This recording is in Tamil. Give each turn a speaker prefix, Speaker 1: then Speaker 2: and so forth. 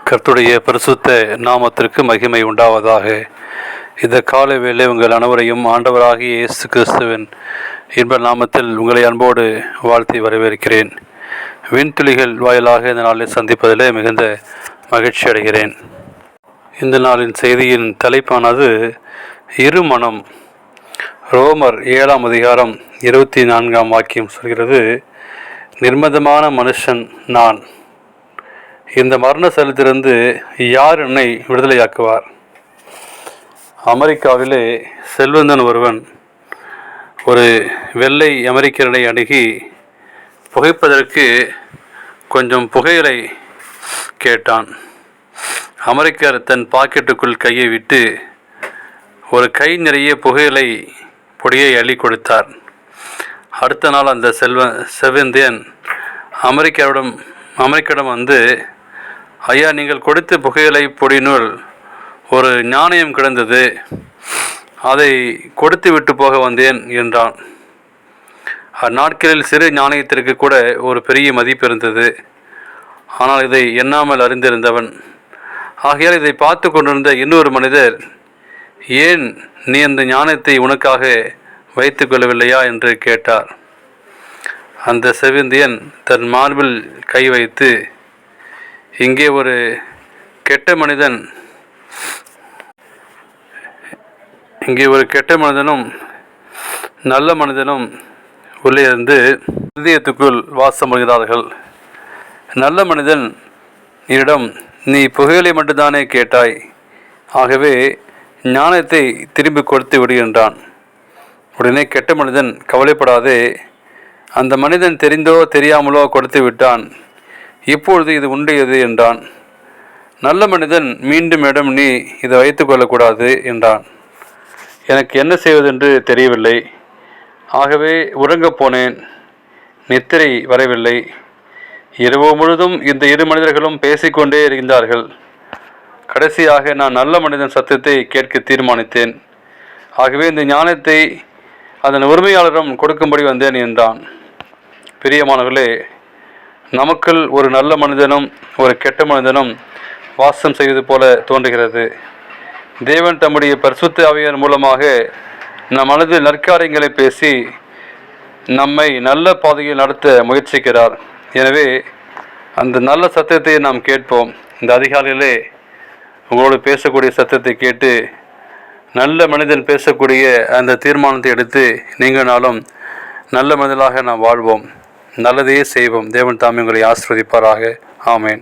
Speaker 1: கர்த்தருடைய பரிசுத்த நாமத்திற்கு மகிமை உண்டாவதாக. இந்த காலை வேளை உங்கள் அனைவரையும் ஆண்டவராகிய இயேசு கிறிஸ்துவின் இன்ப நாமத்தில் உங்களை அன்போடு வாழ்த்தி வரவேற்கிறேன். விண்துளிகள் வாயிலாக இந்த நாளில் சந்திப்பதிலே மிகுந்த மகிழ்ச்சி அடைகிறேன். இந்த நாளின் செய்தியின் தலைப்பானது இருமனம். ரோமர் 7ஆம் அதிகாரம் 24ஆம் வாக்கியம் சொல்கிறது, நிர்மதமான மனுஷன் நான், இந்த மரண சலத்திலிருந்து யார் என்னை விடுதலையாக்குவார்? அமெரிக்காவிலே செல்வந்தன் ஒருவன் ஒரு வெள்ளை அமெரிக்கரை அணுகி புகைப்பதற்கு கொஞ்சம் புகையிலை கேட்டான். அமெரிக்கர் தன் பாக்கெட்டுக்குள் கையை விட்டு ஒரு கை நிறைய புகையிலை பொடியை அள்ளி கொடுத்தார். அடுத்த நாள் அந்த செல்வந்தன் அமெரிக்கரிடம் வந்து, ஐயா, நீங்கள் கொடுத்த புகையிலை பொடியினுள் ஒரு நாணயம் கிடந்தது, அதை கொடுத்து விட்டு போக வந்தேன் என்றான். அந்நாட்களில் சிறு நாணயத்திற்கு கூட ஒரு பெரிய மதிப்பு இருந்தது. ஆனால் இதை எண்ணாமல் அறிந்திருந்தவன். ஆகையால் இதை பார்த்து கொண்டிருந்த இன்னொரு மனிதர், ஏன் நீ அந்த ஞானத்தை உனக்காக வைத்து கொள்ளவில்லையா என்று கேட்டார். அந்த செவிந்தியன் தன் மார்பில் கை வைத்து, இங்கே ஒரு கெட்ட மனிதனும் நல்ல மனிதனும் உள்ளே இருந்து இதயத்துக்குள் வாசம் பண்ணுகிறார்கள். நல்ல மனிதன் என்னிடம், நீ புகையிலை மட்டும்தானே கேட்டாய், ஆகவே ஞானத்தை திரும்பி கொடுத்து விடுகின்றான். உடனே கெட்ட மனிதன், கவலைப்படாதே, அந்த மனிதன் தெரிந்தோ தெரியாமலோ கொடுத்து விட்டான், இப்பொழுது இது உண்டையது என்றான். நல்ல மனிதன் மீண்டும் இடம், நீ இதை வைத்து கொள்ளக்கூடாது என்றான். எனக்கு என்ன செய்வதென்று தெரியவில்லை. ஆகவே உறங்கப் போனேன். நித்திரை வரவில்லை. இரவு முழுதும் இந்த இரு மனிதர்களும் பேசிக்கொண்டே இருந்தார்கள். கடைசியாக நான் நல்ல மனிதன் சத்தத்தை கேட்க தீர்மானித்தேன். ஆகவே இந்த ஞானத்தை அதன் உரிமையாளரிடம் கொடுக்கும்படி வந்தேன் என்றான். பிரியமானவர்களே, நமக்குள் ஒரு நல்ல மனிதனும் ஒரு கெட்ட மனிதனும் வாசம் செய்வது போல தோன்றுகிறது. தேவன் தம்முடைய பரிசுத்த ஆவியார் மூலமாக நம் மனதில் நற்காரியங்களை பேசி நம்மை நல்ல பாதையில் நடத்த முயற்சிக்கிறார். எனவே அந்த நல்ல சத்தத்தை நாம் கேட்போம். இந்த அதிகாலையிலே உங்களோடு பேசக்கூடிய சத்தத்தை கேட்டு நல்ல மனிதன் பேசக்கூடிய அந்த தீர்மானத்தை எடுத்து நீங்கள் நாளும் நல்ல மனிதனாக நாம் வாழ்வோம், நல்லதையே செய்வோம். தேவன் தாமே உங்களை ஆசீர்வதிப்பாராக. ஆமேன்.